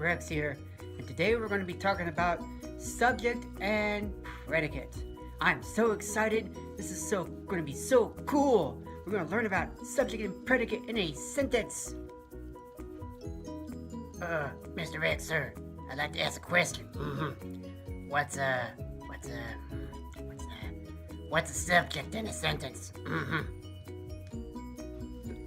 X here, and today we're going to be talking about subject and predicate. I'm so excited. This is going to be so cool. We're going to learn about subject and predicate in a sentence. Mr. X, sir, I'd like to ask a question. What's the subject in a sentence?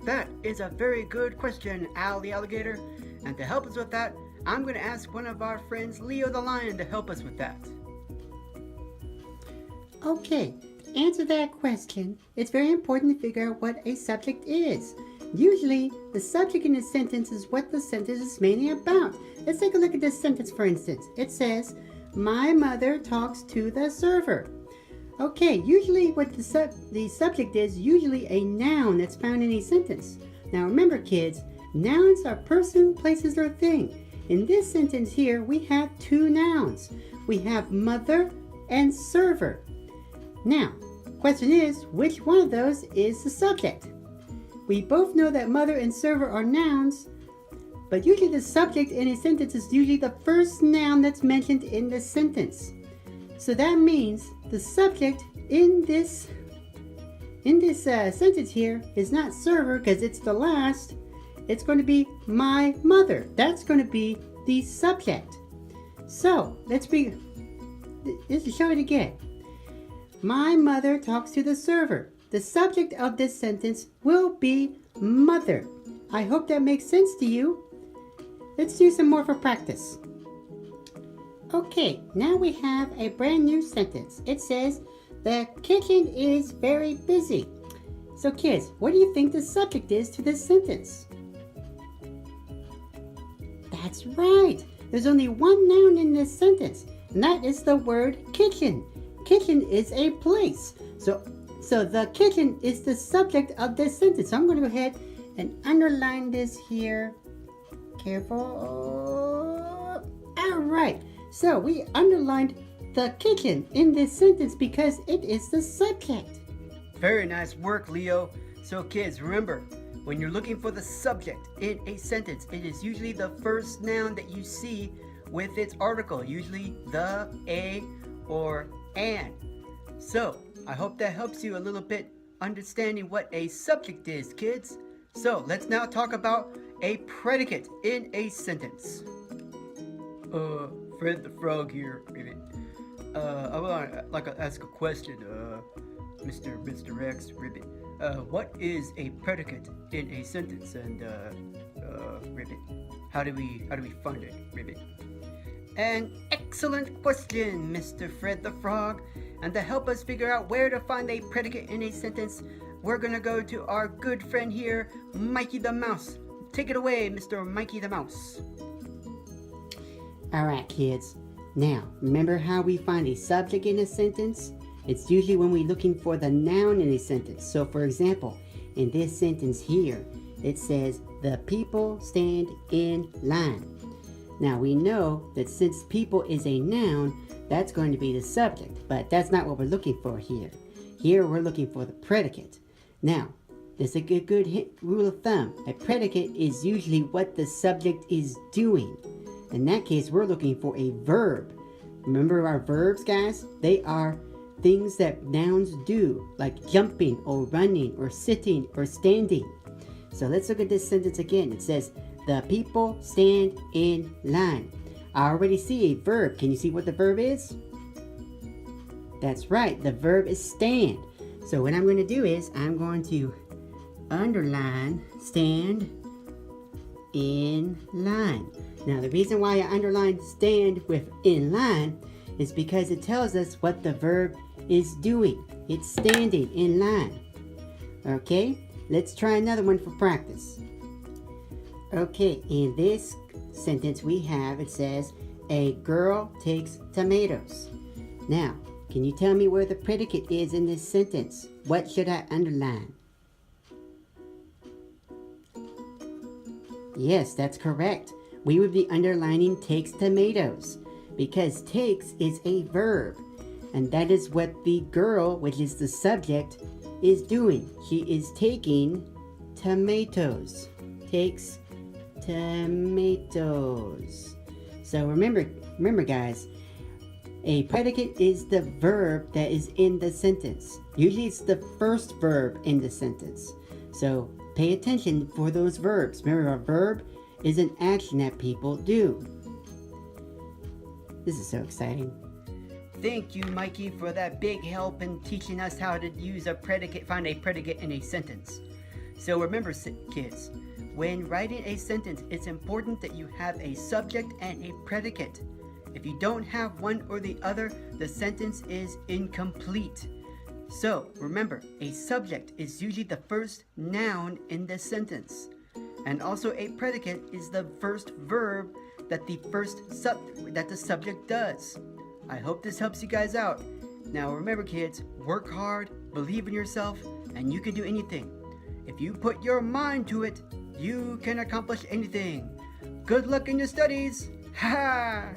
That is a very good question, Al the Alligator. And to help us with that, I'm going to ask one of our friends, Leo the Lion, to help us with that. Okay, to answer that question, it's very important to figure out what a subject is. Usually, the subject in a sentence is what the sentence is mainly about. Let's take a look at this sentence, for instance. It says, my mother talks to the server. Okay, usually what the subject is usually a noun that's found in a sentence. Now remember, kids, nouns are person, places, or thing. In this sentence here, we have two nouns. We have mother and server. Now, question is, which one of those is the subject? We both know that mother and server are nouns, but usually the subject in a sentence is usually the first noun that's mentioned in the sentence. So that means the subject in this sentence here is not server because it's the last. It's going to be my mother. That's going to be the subject. So let's show it again. My mother talks to the server. The subject of this sentence will be mother. I hope that makes sense to you. Let's do some more for practice. Okay, now we have a brand new sentence. It says, the kitchen is very busy. So kids, what do you think the subject is to this sentence? That's right. There's only one noun in this sentence, and that is the word kitchen. Kitchen is a place. So the kitchen is the subject of this sentence. So I'm going to go ahead and underline this here. Careful. All right. So we underlined the kitchen in this sentence because it is the subject. Very nice work, Leo. So kids, remember, when you're looking for the subject in a sentence, it is usually the first noun that you see with its article, usually the, a, or an. So I hope that helps you a little bit understanding what a subject is, kids. So let's now talk about a predicate in a sentence. Fred the Frog here, Ribbit. I would like to ask a question, Mr. X, Ribbit. What is a predicate in a sentence? And Ribbit, how do we find it, Ribbit? An excellent question, Mr. Fred the Frog. And to help us figure out where to find a predicate in a sentence, we're gonna go to our good friend here, Mikey the Mouse. Take it away, Mr. Mikey the Mouse. Alright kids, now remember how we find a subject in a sentence? It's usually when we're looking for the noun in a sentence. So for example, in this sentence here, it says, the people stand in line. Now we know that since people is a noun, that's going to be the subject, but that's not what we're looking for here. Here we're looking for the predicate. Now, there's a good rule of thumb. A predicate is usually what the subject is doing. In that case, we're looking for a verb. Remember our verbs, guys? They are things that nouns do, like jumping or running or sitting or standing. So let's look at this sentence again. It says, the people stand in line. I already see a verb. Can you see what the verb is? That's right. The verb is stand. So what I'm going to do is I'm going to underline stand in line. Now the reason why I underline stand with in line is because it tells us what the verb is doing. It's standing in line. Okay, let's try another one for practice. Okay, in this sentence we have, it says, a girl takes tomatoes. Now, can you tell me where the predicate is in this sentence? What should I underline? Yes, that's correct. We would be underlining takes tomatoes because takes is a verb, and that is what the girl, which is the subject, is doing. She is taking tomatoes. Takes tomatoes. So remember guys, a predicate is the verb that is in the sentence. Usually it's the first verb in the sentence. So pay attention for those verbs. Remember, a verb is an action that people do. This is so exciting. Thank you, Mikey, for that big help in teaching us how to use a predicate, find a predicate in a sentence. So remember, kids, when writing a sentence, it's important that you have a subject and a predicate. If you don't have one or the other, the sentence is incomplete. So remember, a subject is usually the first noun in the sentence. And also a predicate is the first verb that the subject does. I hope this helps you guys out. Now remember, kids, work hard, believe in yourself, and you can do anything. If you put your mind to it, you can accomplish anything. Good luck in your studies. Ha!